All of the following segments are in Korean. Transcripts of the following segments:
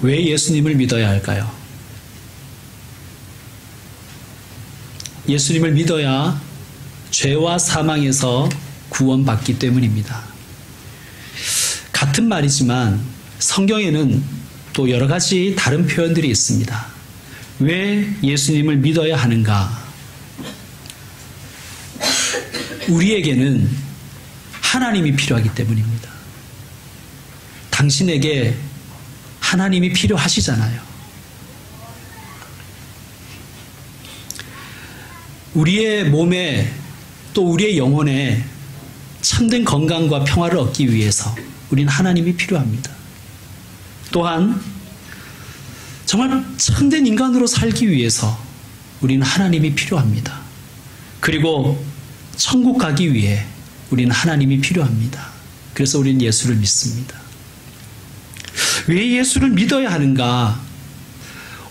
왜 예수님을 믿어야 할까요? 예수님을 믿어야 죄와 사망에서 구원받기 때문입니다. 같은 말이지만 성경에는 또 여러 가지 다른 표현들이 있습니다. 왜 예수님을 믿어야 하는가? 우리에게는 하나님이 필요하기 때문입니다. 당신에게 하나님이 필요하시잖아요. 우리의 몸에 또 우리의 영혼에 참된 건강과 평화를 얻기 위해서 우리는 하나님이 필요합니다. 또한 정말 참된 인간으로 살기 위해서 우리는 하나님이 필요합니다. 그리고 천국 가기 위해 우리는 하나님이 필요합니다. 그래서 우리는 예수를 믿습니다. 왜 예수를 믿어야 하는가?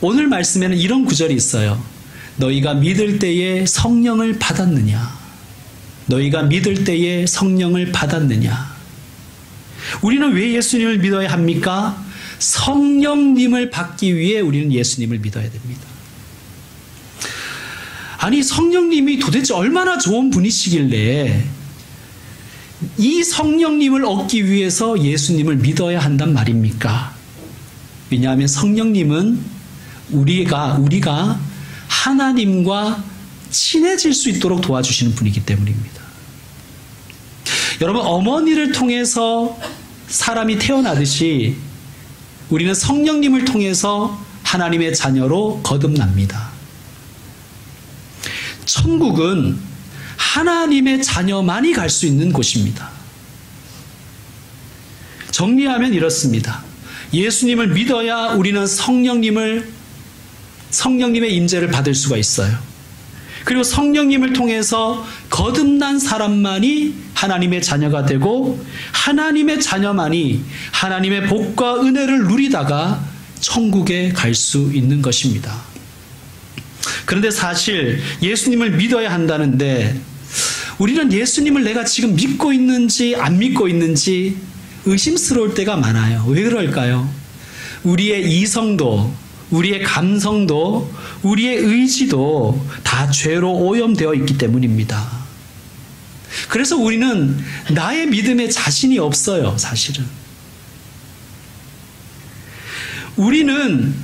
오늘 말씀에는 이런 구절이 있어요. 너희가 믿을 때에 성령을 받았느냐? 너희가 믿을 때에 성령을 받았느냐? 우리는 왜 예수님을 믿어야 합니까? 성령님을 받기 위해 우리는 예수님을 믿어야 됩니다. 아니, 성령님이 도대체 얼마나 좋은 분이시길래 이 성령님을 얻기 위해서 예수님을 믿어야 한단 말입니까? 왜냐하면 성령님은 우리가 하나님과 친해질 수 있도록 도와주시는 분이기 때문입니다. 여러분, 어머니를 통해서 사람이 태어나듯이 우리는 성령님을 통해서 하나님의 자녀로 거듭납니다. 천국은 하나님의 자녀만이 갈 수 있는 곳입니다. 정리하면 이렇습니다. 예수님을 믿어야 우리는 성령님의 임재를 받을 수가 있어요. 그리고 성령님을 통해서 거듭난 사람만이 하나님의 자녀가 되고 하나님의 자녀만이 하나님의 복과 은혜를 누리다가 천국에 갈 수 있는 것입니다. 그런데 사실 예수님을 믿어야 한다는데 우리는 예수님을 내가 지금 믿고 있는지 안 믿고 있는지 의심스러울 때가 많아요. 왜 그럴까요? 우리의 이성도, 우리의 감성도, 우리의 의지도 다 죄로 오염되어 있기 때문입니다. 그래서 우리는 나의 믿음에 자신이 없어요, 사실은. 우리는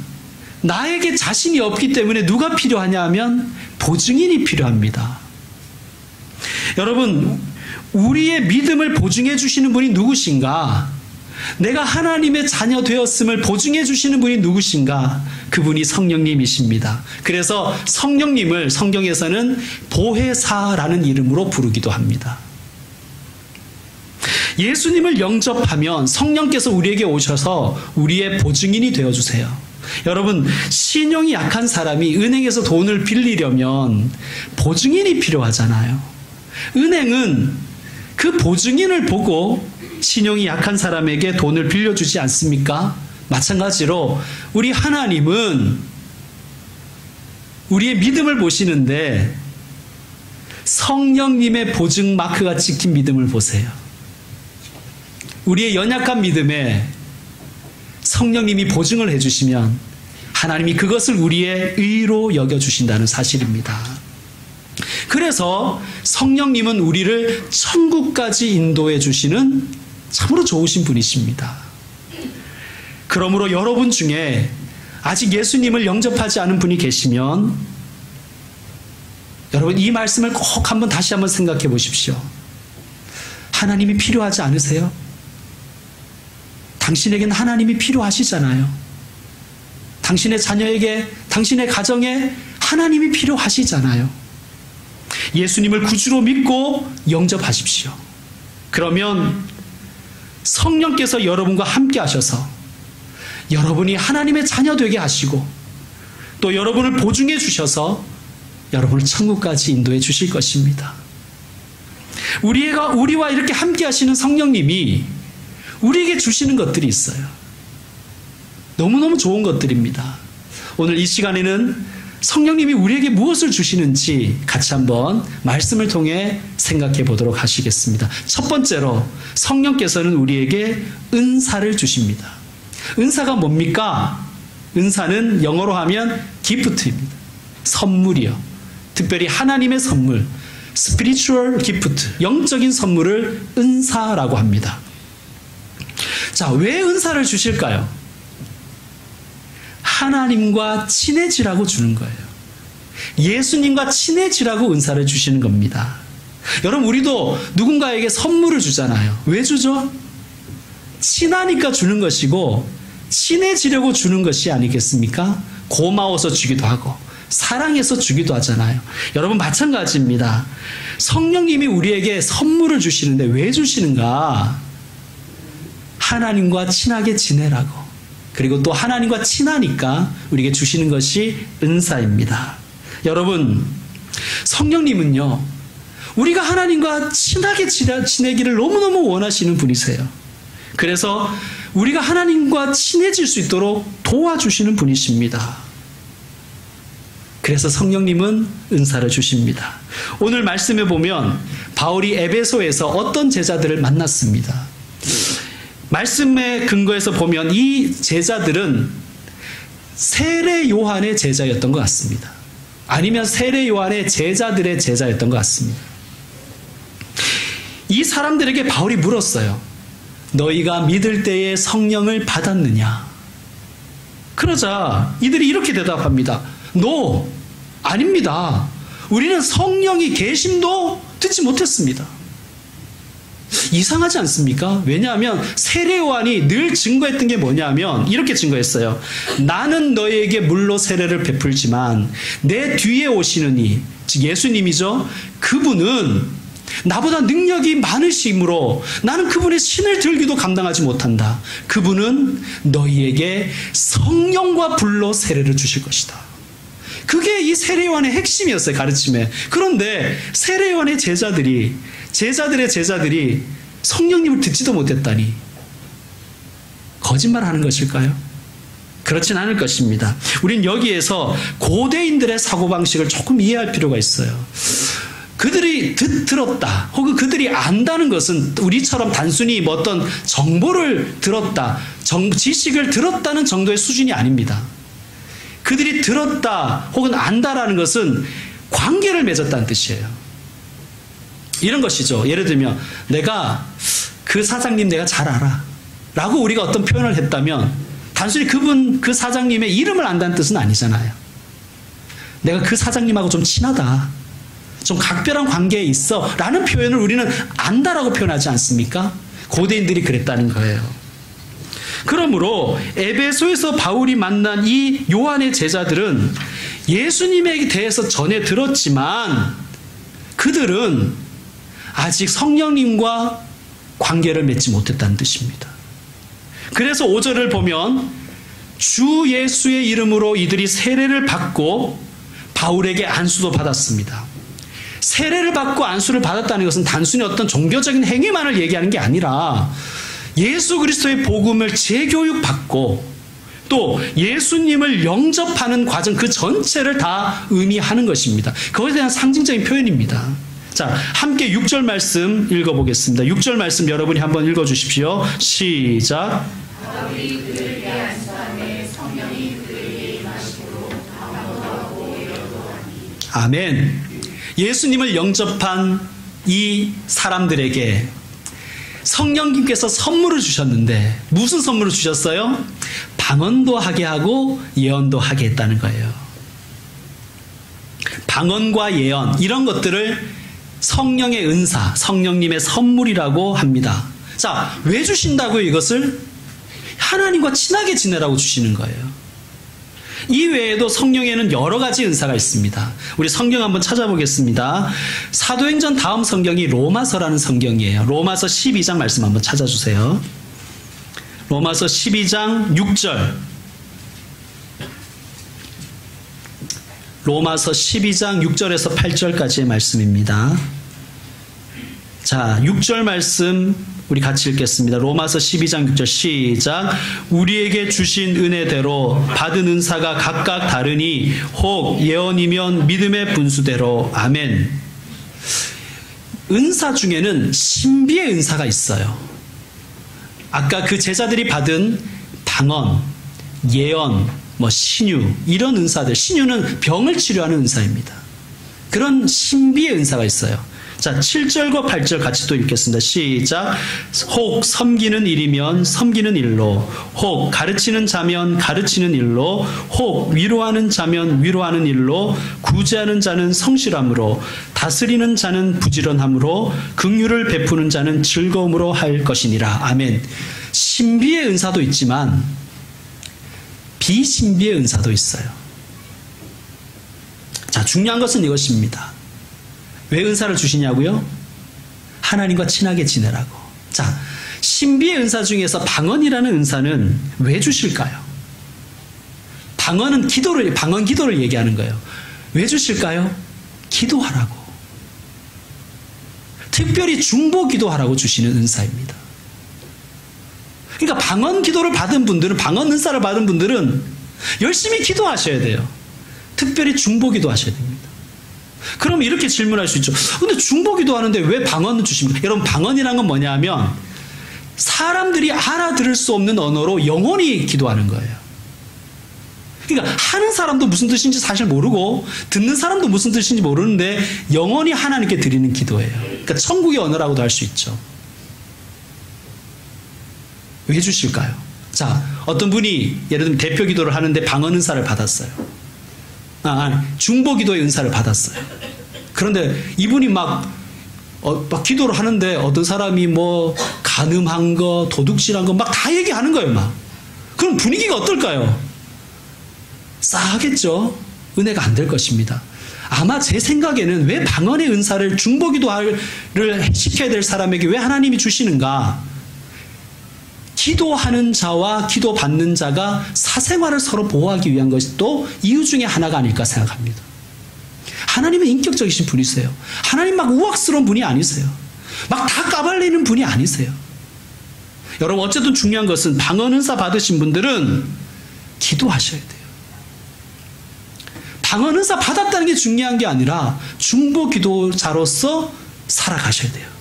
나에게 자신이 없기 때문에 누가 필요하냐 하면 보증인이 필요합니다. 여러분, 우리의 믿음을 보증해 주시는 분이 누구신가? 내가 하나님의 자녀 되었음을 보증해 주시는 분이 누구신가? 그분이 성령님이십니다. 그래서 성령님을 성경에서는 보혜사라는 이름으로 부르기도 합니다. 예수님을 영접하면 성령께서 우리에게 오셔서 우리의 보증인이 되어주세요. 여러분, 신용이 약한 사람이 은행에서 돈을 빌리려면 보증인이 필요하잖아요. 은행은 그 보증인을 보고 신용이 약한 사람에게 돈을 빌려주지 않습니까? 마찬가지로 우리 하나님은 우리의 믿음을 보시는데 성령님의 보증 마크가 찍힌 믿음을 보세요. 우리의 연약한 믿음에 성령님이 보증을 해주시면 하나님이 그것을 우리의 의로 여겨주신다는 사실입니다. 그래서 성령님은 우리를 천국까지 인도해 주시는 참으로 좋으신 분이십니다. 그러므로 여러분 중에 아직 예수님을 영접하지 않은 분이 계시면 여러분, 이 말씀을 꼭 다시 한번 생각해 보십시오. 하나님이 필요하지 않으세요? 당신에게는 하나님이 필요하시잖아요. 당신의 자녀에게, 당신의 가정에 하나님이 필요하시잖아요. 예수님을 구주로 믿고 영접하십시오. 그러면 성령께서 여러분과 함께 하셔서 여러분이 하나님의 자녀 되게 하시고 또 여러분을 보증해 주셔서 여러분을 천국까지 인도해 주실 것입니다. 우리와 이렇게 함께 하시는 성령님이 우리에게 주시는 것들이 있어요. 너무너무 좋은 것들입니다. 오늘 이 시간에는 성령님이 우리에게 무엇을 주시는지 같이 한번 말씀을 통해 생각해 보도록 하시겠습니다. 첫 번째로 성령께서는 우리에게 은사를 주십니다. 은사가 뭡니까? 은사는 영어로 하면 기프트입니다. 선물이요. 특별히 하나님의 선물, spiritual gift, 영적인 선물을 은사라고 합니다. 자, 왜 은사를 주실까요? 하나님과 친해지라고 주는 거예요. 예수님과 친해지라고 은사를 주시는 겁니다. 여러분, 우리도 누군가에게 선물을 주잖아요. 왜 주죠? 친하니까 주는 것이고 친해지려고 주는 것이 아니겠습니까? 고마워서 주기도 하고 사랑해서 주기도 하잖아요. 여러분, 마찬가지입니다. 성령님이 우리에게 선물을 주시는데 왜 주시는가? 하나님과 친하게 지내라고. 그리고 또 하나님과 친하니까 우리에게 주시는 것이 은사입니다. 여러분, 성령님은요, 우리가 하나님과 친하게 지내기를 너무너무 원하시는 분이세요. 그래서 우리가 하나님과 친해질 수 있도록 도와주시는 분이십니다. 그래서 성령님은 은사를 주십니다. 오늘 말씀에 보면 바울이 에베소에서 어떤 제자들을 만났습니다. 말씀의 근거에서 보면 이 제자들은 세례 요한의 제자였던 것 같습니다. 아니면 세례 요한의 제자들의 제자였던 것 같습니다. 이 사람들에게 바울이 물었어요. 너희가 믿을 때에 성령을 받았느냐? 그러자 이들이 이렇게 대답합니다. No, 아닙니다. 우리는 성령이 계심도 듣지 못했습니다. 이상하지 않습니까? 왜냐하면 세례 요한이 늘 증거했던 게 뭐냐면 이렇게 증거했어요. 나는 너희에게 물로 세례를 베풀지만 내 뒤에 오시는 이, 즉 예수님이죠. 그분은 나보다 능력이 많으시므로 나는 그분의 신을 들기도 감당하지 못한다. 그분은 너희에게 성령과 불로 세례를 주실 것이다. 그게 이 세례 요한의 핵심이었어요, 가르침에. 그런데 세례 요한의 제자들의 제자들이 성령님을 듣지도 못했다니 거짓말하는 것일까요? 그렇진 않을 것입니다. 우린 여기에서 고대인들의 사고방식을 조금 이해할 필요가 있어요. 그들이 들었다 혹은 그들이 안다는 것은 우리처럼 단순히 뭐 어떤 정보를 들었다, 지식을 들었다는 정도의 수준이 아닙니다. 그들이 들었다 혹은 안다라는 것은 관계를 맺었다는 뜻이에요. 이런 것이죠. 예를 들면 내가 그 사장님 내가 잘 알아 라고 우리가 어떤 표현을 했다면 단순히 그 사장님의 이름을 안다는 뜻은 아니잖아요. 내가 그 사장님하고 좀 친하다, 좀 각별한 관계에 있어 라는 표현을 우리는 안다라고 표현하지 않습니까? 고대인들이 그랬다는 거예요. 그러므로 에베소에서 바울이 만난 이 요한의 제자들은 예수님에 대해서 전해 들었지만 그들은 아직 성령님과 관계를 맺지 못했다는 뜻입니다. 그래서 5절을 보면 주 예수의 이름으로 이들이 세례를 받고 바울에게 안수도 받았습니다. 세례를 받고 안수를 받았다는 것은 단순히 어떤 종교적인 행위만을 얘기하는 게 아니라 예수 그리스도의 복음을 재교육받고 또 예수님을 영접하는 과정 그 전체를 다 의미하는 것입니다. 그것에 대한 상징적인 표현입니다. 자, 함께 6절 말씀 읽어보겠습니다. 6절 말씀 여러분이 한번 읽어주십시오. 시작. 아멘. 예수님을 영접한 이 사람들에게 성령님께서 선물을 주셨는데 무슨 선물을 주셨어요? 방언도 하게 하고 예언도 하게 했다는 거예요. 방언과 예언 이런 것들을 성령의 은사, 성령님의 선물이라고 합니다. 자, 왜 주신다고요? 이것을 하나님과 친하게 지내라고 주시는 거예요. 이 외에도 성령에는 여러 가지 은사가 있습니다. 우리 성경 한번 찾아보겠습니다. 사도행전 다음 성경이 로마서라는 성경이에요. 로마서 12장 말씀 한번 찾아주세요. 로마서 12장 6절. 로마서 12장 6절에서 8절까지의 말씀입니다. 자, 6절 말씀 우리 같이 읽겠습니다. 로마서 12장 6절 시작. 우리에게 주신 은혜대로 받은 은사가 각각 다르니 혹 예언이면 믿음의 분수대로. 아멘. 은사 중에는 신비의 은사가 있어요. 아까 그 제자들이 받은 방언, 예언, 신유 이런 은사들, 신유는 병을 치료하는 은사입니다. 그런 신비의 은사가 있어요. 자, 7절과 8절 같이 또 읽겠습니다. 시작. 혹 섬기는 일이면 섬기는 일로, 혹 가르치는 자면 가르치는 일로, 혹 위로하는 자면 위로하는 일로, 구제하는 자는 성실함으로, 다스리는 자는 부지런함으로, 긍휼을 베푸는 자는 즐거움으로 할 것이니라. 아멘. 신비의 은사도 있지만 비신비의 은사도 있어요. 자, 중요한 것은 이것입니다. 왜 은사를 주시냐고요? 하나님과 친하게 지내라고. 자, 신비의 은사 중에서 방언이라는 은사는 왜 주실까요? 방언 기도를 얘기하는 거예요. 왜 주실까요? 기도하라고. 특별히 중보 기도하라고 주시는 은사입니다. 그러니까 방언 기도를 받은 분들은, 방언 은사를 받은 분들은 열심히 기도하셔야 돼요. 특별히 중보 기도하셔야 됩니다. 그럼 이렇게 질문할 수 있죠. 근데 중보 기도하는데 왜 방언을 주십니까? 여러분, 방언이란 건 뭐냐 하면 사람들이 알아들을 수 없는 언어로 영혼이 기도하는 거예요. 그러니까 하는 사람도 무슨 뜻인지 사실 모르고 듣는 사람도 무슨 뜻인지 모르는데 영혼이 하나님께 드리는 기도예요. 그러니까 천국의 언어라고도 할 수 있죠. 왜 주실까요? 자, 어떤 분이 예를 들면 대표 기도를 하는데 방언 은사를 받았어요. 중보 기도의 은사를 받았어요. 그런데 이분이 막 기도를 하는데 어떤 사람이 간음한 거, 도둑질한 거 막 다 얘기하는 거예요, 막. 그럼 분위기가 어떨까요? 싸하겠죠? 은혜가 안 될 것입니다. 아마 제 생각에는 왜 방언의 은사를 중보 기도를 시켜야 될 사람에게 왜 하나님이 주시는가? 기도하는 자와 기도받는 자가 사생활을 서로 보호하기 위한 것이 또 이유 중에 하나가 아닐까 생각합니다. 하나님은 인격적이신 분이세요. 하나님 막 우악스러운 분이 아니세요. 막 다 까발리는 분이 아니세요. 여러분, 어쨌든 중요한 것은 방언 은사 받으신 분들은 기도하셔야 돼요. 방언 은사 받았다는 게 중요한 게 아니라 중보 기도자로서 살아가셔야 돼요.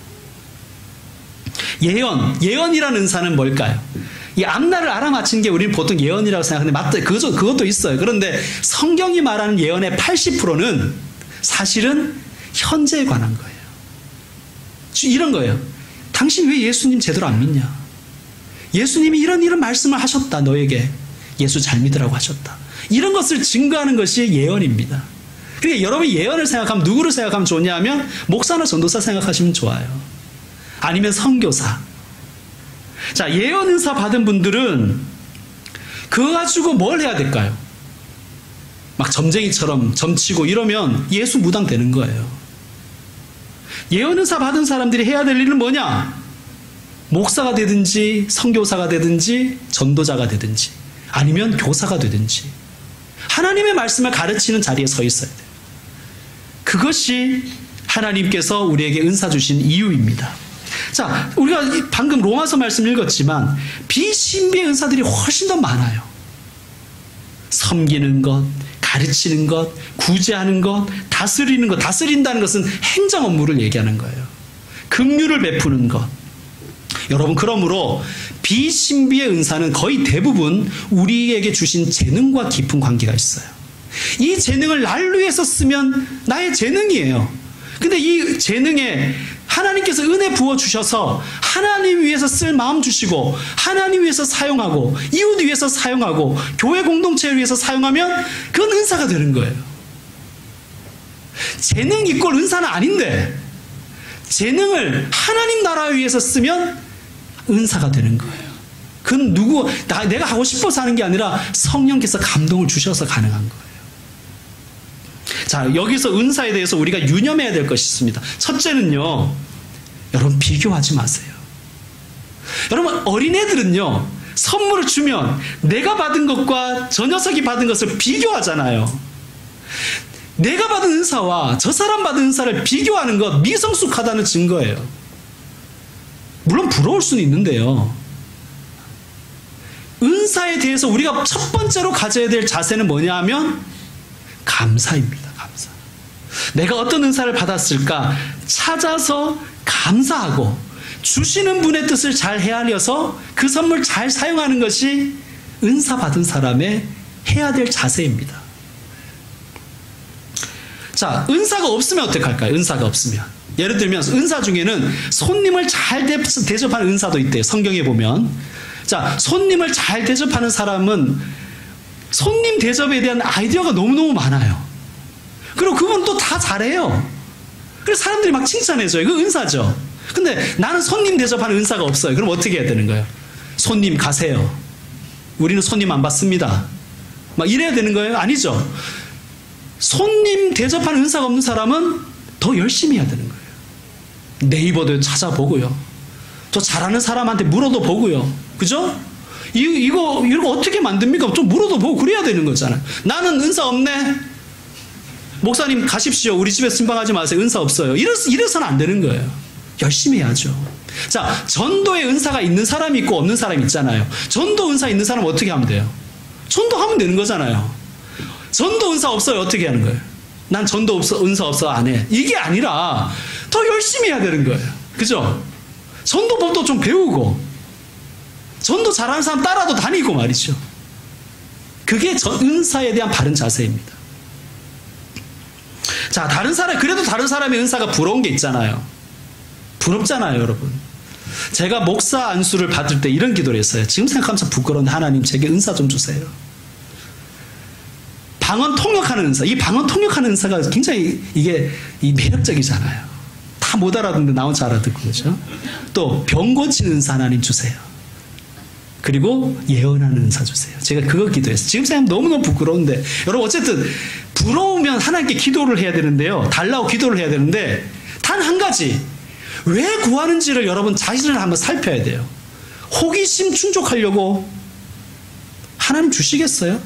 예언이라는 은사는 뭘까요? 이 앞날을 알아맞히는 게 우리는 보통 예언이라고 생각하는데 맞다, 그것도 있어요. 그런데 성경이 말하는 예언의 80%는 사실은 현재에 관한 거예요. 이런 거예요. 당신 왜 예수님 제대로 안 믿냐? 예수님이 이런 말씀을 하셨다, 너에게. 예수 잘 믿으라고 하셨다. 이런 것을 증거하는 것이 예언입니다. 그러니까 여러분이 예언을 생각하면 누구를 생각하면 좋냐 하면 목사나 전도사 생각하시면 좋아요. 아니면 선교사. 자, 예언 은사 받은 분들은 그거 가지고 뭘 해야 될까요? 막 점쟁이처럼 점치고 이러면 예수 무당 되는 거예요. 예언 은사 받은 사람들이 해야 될 일은 뭐냐? 목사가 되든지 선교사가 되든지 전도자가 되든지 아니면 교사가 되든지 하나님의 말씀을 가르치는 자리에 서 있어야 돼요. 그것이 하나님께서 우리에게 은사 주신 이유입니다. 자, 우리가 방금 로마서 말씀 읽었지만 비신비의 은사들이 훨씬 더 많아요. 섬기는 것, 가르치는 것, 구제하는 것, 다스리는 것. 다스린다는 것은 행정 업무를 얘기하는 거예요. 긍휼을 베푸는 것. 여러분, 그러므로 비신비의 은사는 거의 대부분 우리에게 주신 재능과 깊은 관계가 있어요. 이 재능을 날 위해서 쓰면 나의 재능이에요. 근데 이 재능에 하나님께서 은혜 부어주셔서 하나님 위해서 쓸 마음 주시고 하나님 위해서 사용하고 이웃 위해서 사용하고 교회 공동체를 위해서 사용하면 그건 은사가 되는 거예요. 재능 이꼴 은사는 아닌데 재능을 하나님 나라 위해서 쓰면 은사가 되는 거예요. 그건 내가 하고 싶어서 하는 게 아니라 성령께서 감동을 주셔서 가능한 거예요. 자, 여기서 은사에 대해서 우리가 유념해야 될 것이 있습니다. 첫째는요, 여러분 비교하지 마세요. 여러분, 어린애들은요, 선물을 주면 내가 받은 것과 저 녀석이 받은 것을 비교하잖아요. 내가 받은 은사와 저 사람 받은 은사를 비교하는 것 미성숙하다는 증거예요. 물론 부러울 수는 있는데요. 은사에 대해서 우리가 첫 번째로 가져야 될 자세는 뭐냐 하면 감사입니다. 감사. 내가 어떤 은사를 받았을까 찾아서 감사하고 주시는 분의 뜻을 잘 헤아려서 그 선물 잘 사용하는 것이 은사 받은 사람의 해야 될 자세입니다. 자, 은사가 없으면 어떻게 할까요? 은사가 없으면. 예를 들면 은사 중에는 손님을 잘 대접하는 은사도 있대요. 성경에 보면. 자, 손님을 잘 대접하는 사람은 손님 대접에 대한 아이디어가 너무너무 많아요. 그리고 그건 또 다 잘해요. 그래서 사람들이 막 칭찬해줘요. 이거 은사죠. 근데 나는 손님 대접하는 은사가 없어요. 그럼 어떻게 해야 되는 거예요? 손님 가세요. 우리는 손님 안 받습니다. 막 이래야 되는 거예요? 아니죠. 손님 대접하는 은사가 없는 사람은 더 열심히 해야 되는 거예요. 네이버도 찾아보고요. 또 잘하는 사람한테 물어도 보고요. 그죠? 이거 어떻게 만듭니까? 좀 물어도 보고 그래야 되는 거잖아요. 나는 은사 없네. 목사님 가십시오. 우리 집에 신방하지 마세요. 은사 없어요. 이래서는 안 되는 거예요. 열심히 해야죠. 자, 전도의 은사가 있는 사람이 있고 없는 사람이 있잖아요. 전도 은사 있는 사람은 어떻게 하면 돼요? 전도하면 되는 거잖아요. 전도 은사 없어요. 어떻게 하는 거예요? 난 전도 은사 없어 안 해. 이게 아니라 더 열심히 해야 되는 거예요. 그죠? 전도법도 좀 배우고 전도 잘하는 사람 따라도 다니고 말이죠. 그게 은사에 대한 바른 자세입니다. 자, 그래도 다른 사람의 은사가 부러운 게 있잖아요. 부럽잖아요, 여러분. 제가 목사 안수를 받을 때 이런 기도를 했어요. 지금 생각하면 참 부끄러운데 하나님 제게 은사 좀 주세요. 방언 통역하는 은사. 이 방언 통역하는 은사가 굉장히 이게 매력적이잖아요. 다 못 알아듣는데 나 혼자 알아듣고 그죠? 또 병 고치는 은사 하나님 주세요. 그리고 예언하는 은사 주세요. 제가 그거 기도했어요. 지금 생각하면 너무너무 부끄러운데 여러분 어쨌든 부러우면 하나님께 기도를 해야 되는데요. 달라고 기도를 해야 되는데 단 한 가지 왜 구하는지를 여러분 자신을 한번 살펴야 돼요. 호기심 충족하려고 하나님 주시겠어요?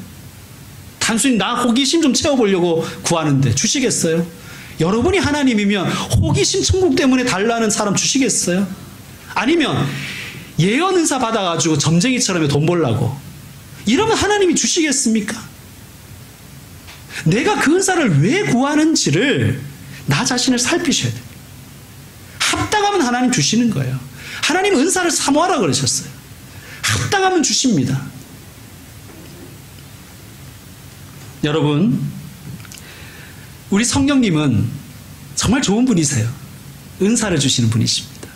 단순히 나 호기심 좀 채워보려고 구하는데 주시겠어요? 여러분이 하나님이면 호기심 천국 때문에 달라는 사람 주시겠어요? 아니면 예언 은사 받아가지고 점쟁이처럼 돈 벌라고 이러면 하나님이 주시겠습니까? 내가 그 은사를 왜 구하는지를 나 자신을 살피셔야 돼요. 합당하면 하나님 주시는 거예요. 하나님 은사를 사모하라 그러셨어요. 합당하면 주십니다. 여러분, 우리 성령님은 정말 좋은 분이세요. 은사를 주시는 분이십니다.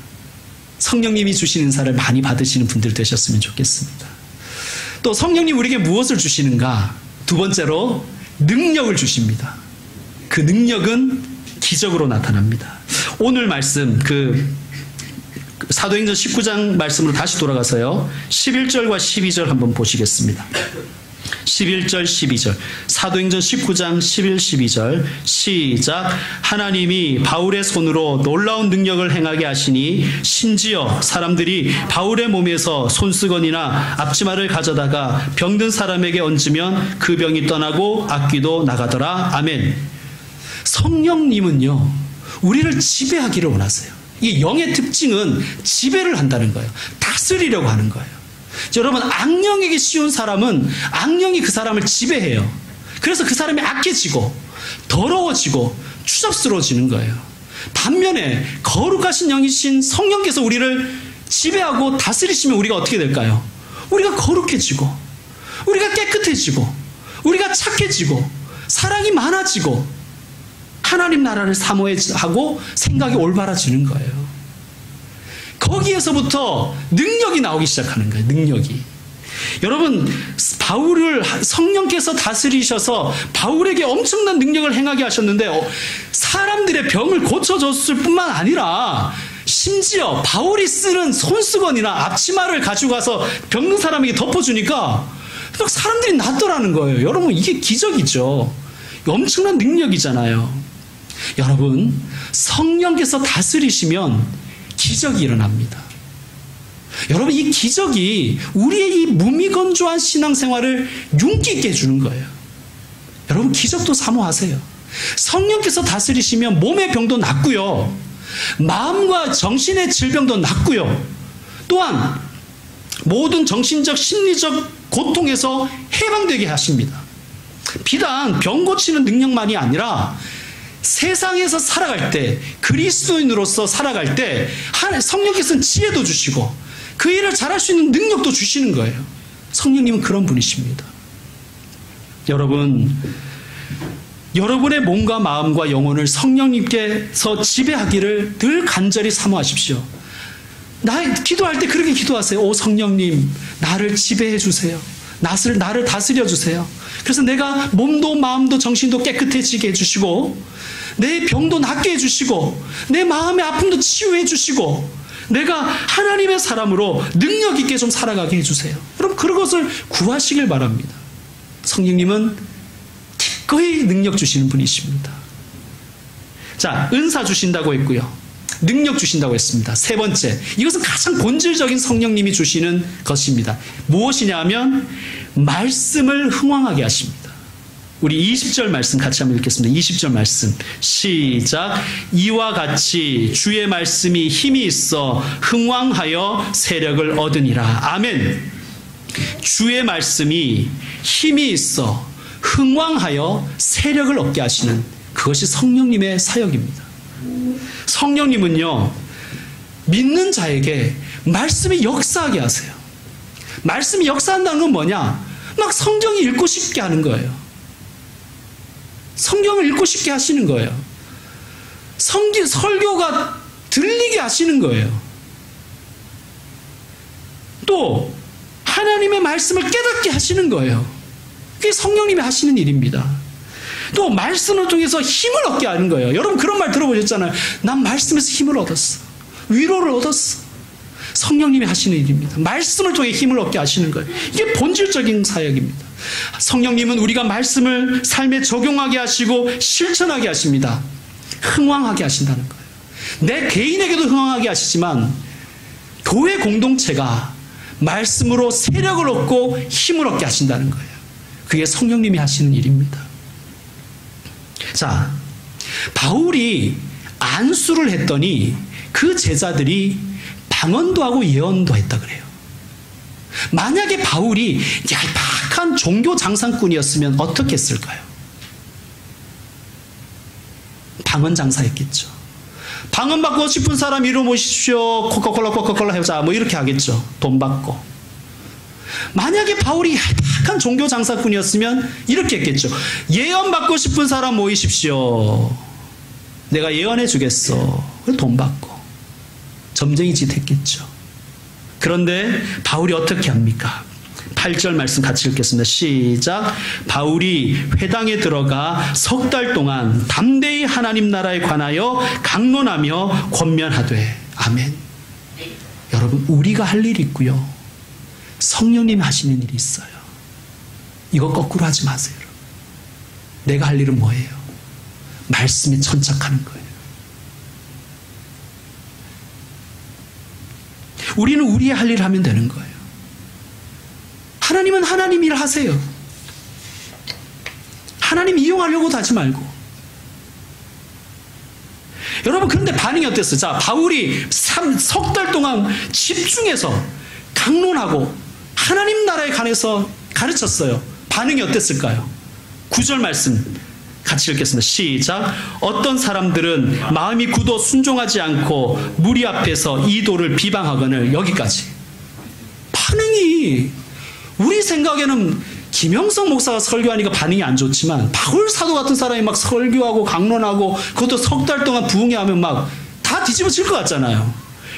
성령님이 주신 은사를 많이 받으시는 분들 되셨으면 좋겠습니다. 또 성령님 우리에게 무엇을 주시는가? 두 번째로 능력을 주십니다. 그 능력은 기적으로 나타납니다. 오늘 말씀 사도행전 19장 말씀으로 다시 돌아가서요. 11절과 12절 한번 보시겠습니다. 11절 12절 사도행전 19장 11, 12절 시작. 하나님이 바울의 손으로 놀라운 능력을 행하게 하시니 심지어 사람들이 바울의 몸에서 손수건이나 앞치마를 가져다가 병든 사람에게 얹으면 그 병이 떠나고 악귀도 나가더라. 아멘. 성령님은요 우리를 지배하기를 원하세요. 이 영의 특징은 지배를 한다는 거예요. 다스리려고 하는 거예요. 여러분, 악령에게 씌운 사람은 악령이 그 사람을 지배해요. 그래서 그 사람이 악해지고 더러워지고 추잡스러워지는 거예요. 반면에 거룩하신 영이신 성령께서 우리를 지배하고 다스리시면 우리가 어떻게 될까요? 우리가 거룩해지고 우리가 깨끗해지고 우리가 착해지고 사랑이 많아지고 하나님 나라를 사모하고 생각이 올바라지는 거예요. 거기에서부터 능력이 나오기 시작하는 거예요. 능력이. 여러분, 바울을 성령께서 다스리셔서 바울에게 엄청난 능력을 행하게 하셨는데 사람들의 병을 고쳐줬을 뿐만 아니라 심지어 바울이 쓰는 손수건이나 앞치마를 가지고 가서 병든 사람에게 덮어주니까 사람들이 낫더라는 거예요. 여러분, 이게 기적이죠. 엄청난 능력이잖아요. 여러분, 성령께서 다스리시면 기적이 일어납니다. 여러분, 이 기적이 우리의 이 무미건조한 신앙생활을 윤기 있게 해주는 거예요. 여러분, 기적도 사모하세요. 성령께서 다스리시면 몸의 병도 낫고요. 마음과 정신의 질병도 낫고요. 또한 모든 정신적, 심리적 고통에서 해방되게 하십니다. 비단 병 고치는 능력만이 아니라 세상에서 살아갈 때, 그리스도인으로서 살아갈 때 성령께서는 지혜도 주시고 그 일을 잘할 수 있는 능력도 주시는 거예요. 성령님은 그런 분이십니다. 여러분, 여러분의 몸과 마음과 영혼을 성령님께서 지배하기를 늘 간절히 사모하십시오. 기도할 때 그렇게 기도하세요. 오 성령님, 나를 지배해 주세요. 나를 다스려 주세요. 그래서 내가 몸도 마음도 정신도 깨끗해지게 해주시고, 내 병도 낫게 해주시고, 내 마음의 아픔도 치유해 주시고, 내가 하나님의 사람으로 능력 있게 좀 살아가게 해주세요. 여러분, 그런 것을 구하시길 바랍니다. 성령님은 기꺼이 능력 주시는 분이십니다. 자, 은사 주신다고 했고요. 능력 주신다고 했습니다. 세 번째, 이것은 가장 본질적인 성령님이 주시는 것입니다. 무엇이냐 하면 말씀을 흥왕하게 하십니다. 우리 20절 말씀 같이 한번 읽겠습니다. 20절 말씀 시작. 이와 같이 주의 말씀이 힘이 있어 흥왕하여 세력을 얻으니라. 아멘. 주의 말씀이 힘이 있어 흥왕하여 세력을 얻게 하시는, 그것이 성령님의 사역입니다. 성령님은요, 믿는 자에게 말씀이 역사하게 하세요. 말씀이 역사한다는 건 뭐냐? 막 성경이 읽고 싶게 하는 거예요. 성경을 읽고 싶게 하시는 거예요. 설교가 들리게 하시는 거예요. 또 하나님의 말씀을 깨닫게 하시는 거예요. 그게 성령님이 하시는 일입니다. 또 말씀을 통해서 힘을 얻게 하는 거예요. 여러분 그런 말 들어보셨잖아요. 난 말씀에서 힘을 얻었어. 위로를 얻었어. 성령님이 하시는 일입니다. 말씀을 통해 힘을 얻게 하시는 거예요. 이게 본질적인 사역입니다. 성령님은 우리가 말씀을 삶에 적용하게 하시고 실천하게 하십니다. 흥왕하게 하신다는 거예요. 내 개인에게도 흥왕하게 하시지만 교회 공동체가 말씀으로 세력을 얻고 힘을 얻게 하신다는 거예요. 그게 성령님이 하시는 일입니다. 자, 바울이 안수를 했더니 그 제자들이 방언도 하고 예언도 했다 그래요. 만약에 바울이 얄팍한 종교 장사꾼이었으면 어떻게 했을까요? 방언 장사했겠죠. 방언 받고 싶은 사람 이름 오십시오. 코카콜라 해보자. 뭐 이렇게 하겠죠. 돈 받고. 만약에 바울이 얄팍한 종교 장사꾼이었으면 이렇게 했겠죠. 예언 받고 싶은 사람 모이십시오. 내가 예언해 주겠어. 돈 받고. 점쟁이 짓 했겠죠. 그런데 바울이 어떻게 합니까? 8절 말씀 같이 읽겠습니다. 시작. 바울이 회당에 들어가 석 달 동안 담대히 하나님 나라에 관하여 강론하며 권면하되. 아멘. 여러분, 우리가 할 일이 있고요, 성령님이 하시는 일이 있어요. 이거 거꾸로 하지 마세요. 내가 할 일은 뭐예요? 말씀에 천착하는 거예요. 우리는 우리의 할 일을 하면 되는 거예요. 하나님은 하나님 일 하세요. 하나님 이용하려고도 하지 말고. 여러분, 그런데 반응이 어땠어요? 자, 바울이 석 달 동안 집중해서 강론하고 하나님 나라에 관해서 가르쳤어요. 반응이 어땠을까요? 9절 말씀 같이 읽겠습니다. 시작. 어떤 사람들은 마음이 굳어 순종하지 않고 무리 앞에서 이 도를 비방하거늘. 여기까지. 반응이, 우리 생각에는 김영성 목사가 설교하니까 반응이 안 좋지만 바울 사도 같은 사람이 막 설교하고 강론하고 그것도 석 달 동안 부흥회하면 막 다 뒤집어질 것 같잖아요.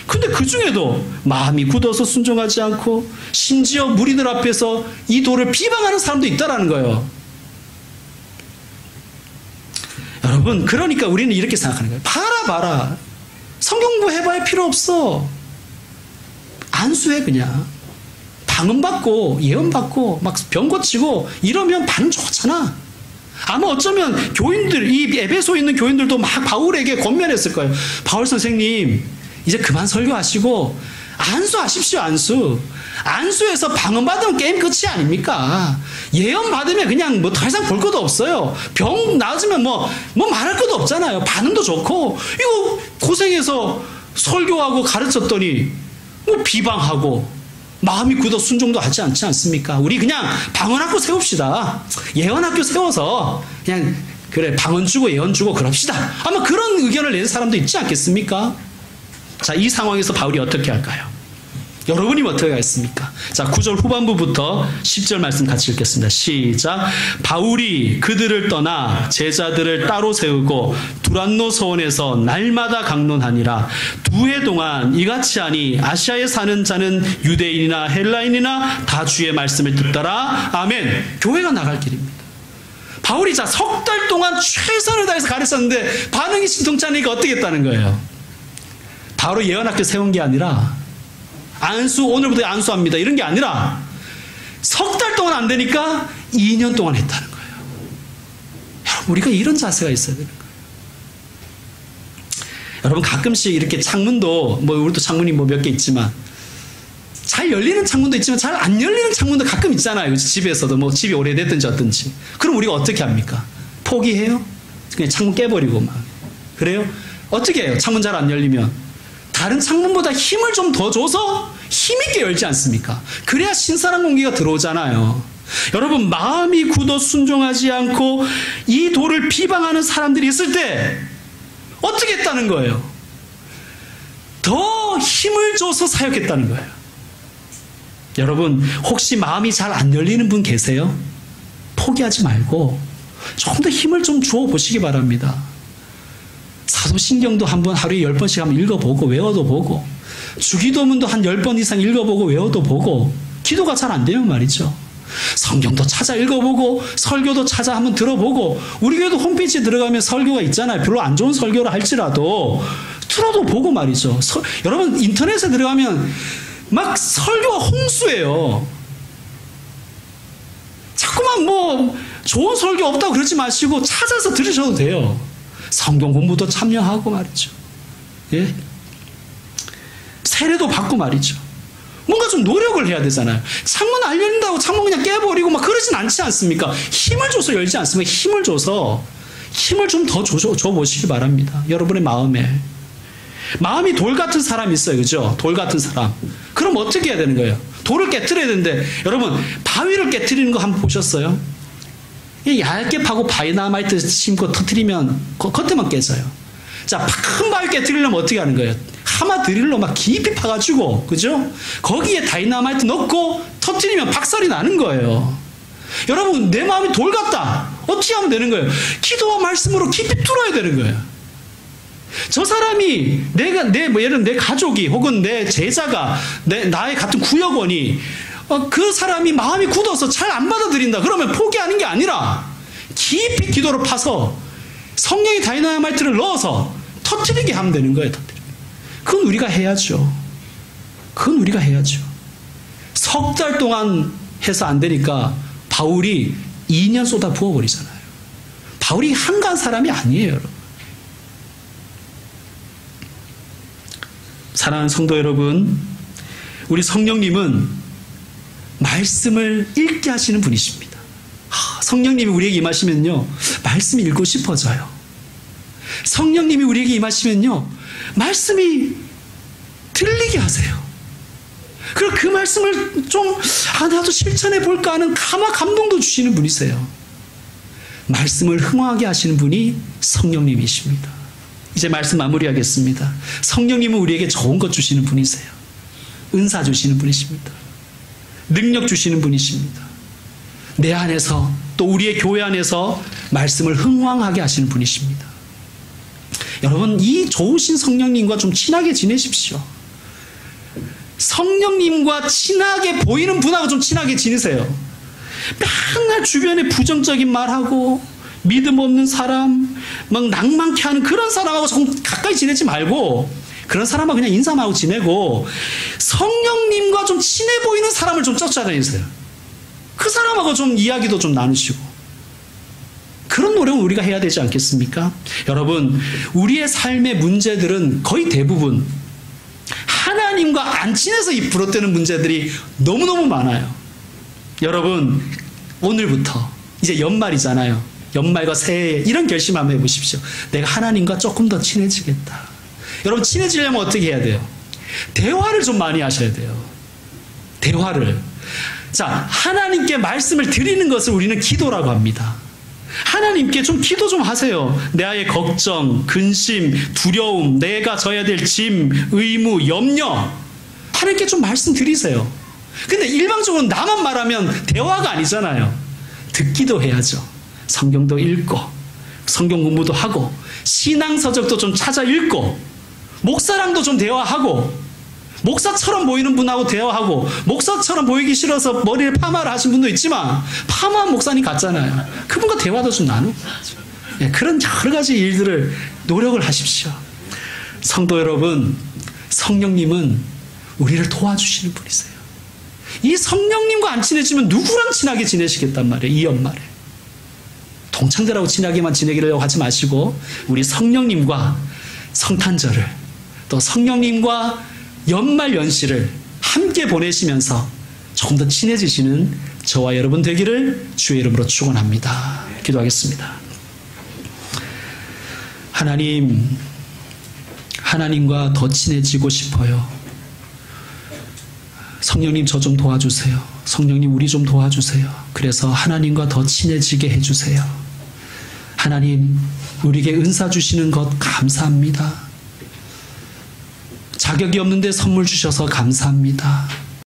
근데 그 중에도 마음이 굳어서 순종하지 않고 심지어 무리들 앞에서 이 도를 비방하는 사람도 있다라는 거예요. 여러분, 그러니까 우리는 이렇게 생각하는 거예요. 봐라. 성경 공부해봐야 필요 없어. 안수해 그냥. 방언 받고 예언 받고 막 병 고치고 이러면 반응 좋잖아. 아마 어쩌면 교인들, 이 에베소에 있는 교인들도 막 바울에게 권면했을 거예요. 바울 선생님, 이제 그만 설교하시고 안수하십시오. 안수에서 방언 받으면 게임 끝이 아닙니까? 예언 받으면 그냥 뭐 더 이상 볼 것도 없어요. 병 나아지면 뭐 말할 것도 없잖아요. 반응도 좋고. 이거 고생해서 설교하고 가르쳤더니 뭐 비방하고 마음이 굳어 순종도 하지 않지 않습니까? 우리 그냥 방언학교 세웁시다. 예언학교 세워서 그냥 그래 방언 주고 예언 주고 그럽시다. 아마 그런 의견을 내는 사람도 있지 않겠습니까? 자, 이 상황에서 바울이 어떻게 할까요? 여러분이 어떻게 하겠습니까? 자, 9절 후반부부터 10절 말씀 같이 읽겠습니다. 시작. 바울이 그들을 떠나 제자들을 따로 세우고 두란노 서원에서 날마다 강론하니라. 2해 동안 이같이 하니 아시아에 사는 자는 유대인이나 헬라인이나 다 주의 말씀을 듣더라. 아멘. 교회가 나갈 길입니다. 바울이 자, 3달 동안 최선을 다해서 가르쳤는데 반응이 신통치 않으니까 어떻게 했다는 거예요? 바로 예언학교 세운 게 아니라 오늘부터 안수합니다, 이런 게 아니라 3달 동안 안 되니까 2년 동안 했다는 거예요. 여러분, 우리가 이런 자세가 있어야 되는 거예요. 여러분, 가끔씩 이렇게 창문도 우리도 창문이 몇 개 있지만 잘 열리는 창문도 있지만 잘 안 열리는 창문도 가끔 있잖아요. 집에서도 집이 오래됐든지 어떤지. 그럼 우리가 어떻게 합니까? 포기해요? 그냥 창문 깨버리고 막 그래요? 어떻게 해요? 창문 잘 안 열리면 다른 창문보다 힘을 좀 더 줘서 힘있게 열지 않습니까? 그래야 신선한 공기가 들어오잖아요. 여러분, 마음이 굳어 순종하지 않고 이 도를 비방하는 사람들이 있을 때 어떻게 했다는 거예요? 더 힘을 줘서 사역했다는 거예요. 여러분, 혹시 마음이 잘 안 열리는 분 계세요? 포기하지 말고 조금 더 힘을 좀 주어 보시기 바랍니다. 사도신경도 한번 하루에 10번씩 한번 읽어보고 외워도 보고, 주기도문도 한 10번 이상 읽어보고 외워도 보고, 기도가 잘 안 되면 말이죠, 성경도 찾아 읽어보고 설교도 찾아 한번 들어보고, 우리 교회도 홈페이지에 들어가면 설교가 있잖아요. 별로 안 좋은 설교를 할지라도 틀어도 보고 말이죠. 여러분, 인터넷에 들어가면 막 설교가 홍수예요. 자꾸만 좋은 설교 없다고 그러지 마시고 찾아서 들으셔도 돼요. 성경 공부도 참여하고 말이죠. 예? 세례도 받고 말이죠. 뭔가 좀 노력을 해야 되잖아요. 창문 안 열린다고 창문 그냥 깨버리고 막 그러진 않지 않습니까? 힘을 줘서 열지 않습니까? 힘을 줘서 힘을 좀 더 줘보시기 바랍니다. 여러분의 마음이 돌 같은 사람이 있어요. 그죠? 돌 같은 사람. 그럼 어떻게 해야 되는 거예요? 돌을 깨트려야 되는데, 여러분, 바위를 깨트리는 거 한번 보셨어요? 얇게 파고 다이나마이트 심고 터트리면 겉에만 깨져요. 자, 큰 바위 깨트리려면 어떻게 하는 거예요? 하마 드릴로 막 깊이 파가지고, 그죠? 거기에 다이나마이트 넣고 터트리면 박살이 나는 거예요. 여러분, 내 마음이 돌 같다. 어떻게 하면 되는 거예요? 기도와 말씀으로 깊이 뚫어야 되는 거예요. 저 사람이 예를 들면 내 가족이 혹은 내 제자가 나의 같은 구역원이 그 사람이 마음이 굳어서 잘 안 받아들인다. 그러면 포기하는 게 아니라 깊이 기도로 파서 성령의 다이나마이트를 넣어서 터뜨리게 하면 되는 거예요. 그건 우리가 해야죠. 그건 우리가 해야죠. 3달 동안 해서 안 되니까 바울이 2년 쏟아 부어버리잖아요. 바울이 한가한 사람이 아니에요, 여러분. 사랑하는 성도 여러분, 우리 성령님은 말씀을 읽게 하시는 분이십니다. 성령님이 우리에게 임하시면요, 말씀이 읽고 싶어져요. 성령님이 우리에게 임하시면요, 말씀이 들리게 하세요. 그리고 그 말씀을 좀 나도 실천해 볼까 하는 감동도 주시는 분이세요. 말씀을 흥황하게 하시는 분이 성령님이십니다. 이제 말씀 마무리하겠습니다. 성령님은 우리에게 좋은 것 주시는 분이세요. 은사 주시는 분이십니다. 능력 주시는 분이십니다. 내 안에서 또 우리의 교회 안에서 말씀을 흥황하게 하시는 분이십니다. 여러분, 이 좋으신 성령님과 좀 친하게 지내십시오. 성령님과 친하게 보이는 분하고 좀 친하게 지내세요. 맨날 주변에 부정적인 말하고 믿음 없는 사람, 막 낭만케 하는 그런 사람하고 좀 가까이 지내지 말고, 그런 사람하고 그냥 인사만 하고 지내고, 성령님과 좀 친해 보이는 사람을 좀 쫓아다니세요. 그 사람하고 좀 이야기도 좀 나누시고, 그런 노력은 우리가 해야 되지 않겠습니까? 여러분, 우리의 삶의 문제들은 거의 대부분 하나님과 안 친해서 비롯되는 문제들이 너무너무 많아요. 여러분, 오늘부터 이제 연말이잖아요. 연말과 새해 이런 결심 한번 해보십시오. 내가 하나님과 조금 더 친해지겠다. 여러분, 친해지려면 어떻게 해야 돼요? 대화를 좀 많이 하셔야 돼요. 대화를. 자, 하나님께 말씀을 드리는 것을 우리는 기도라고 합니다. 하나님께 좀 기도 좀 하세요. 나의 걱정, 근심, 두려움, 내가 져야 될 짐, 의무, 염려, 하나님께 좀 말씀드리세요. 근데 일방적으로 나만 말하면 대화가 아니잖아요. 듣기도 해야죠. 성경도 읽고 성경 공부도 하고 신앙서적도 좀 찾아 읽고 목사랑도 좀 대화하고 목사처럼 보이는 분하고 대화하고 목사처럼 보이기 싫어서 머리를 파마를 하신 분도 있지만 파마한 목사님 같잖아요. 그분과 대화도 좀 나누고 그런 여러 가지 일들을 노력을 하십시오. 성도 여러분, 성령님은 우리를 도와주시는 분이세요. 이 성령님과 안 친해지면 누구랑 친하게 지내시겠단 말이에요. 이 연말에. 동창들하고 친하게만 지내기를 하지 마시고 우리 성령님과 성탄절을 또 성령님과 연말 연시를 함께 보내시면서 조금 더 친해지시는 저와 여러분 되기를 주의 이름으로 축원합니다. 기도하겠습니다. 하나님과 더 친해지고 싶어요. 성령님 저 좀 도와주세요. 성령님 우리 좀 도와주세요. 그래서 하나님과 더 친해지게 해주세요. 하나님 우리에게 은사 주시는 것 감사합니다. 자격이 없는데 선물 주셔서 감사합니다.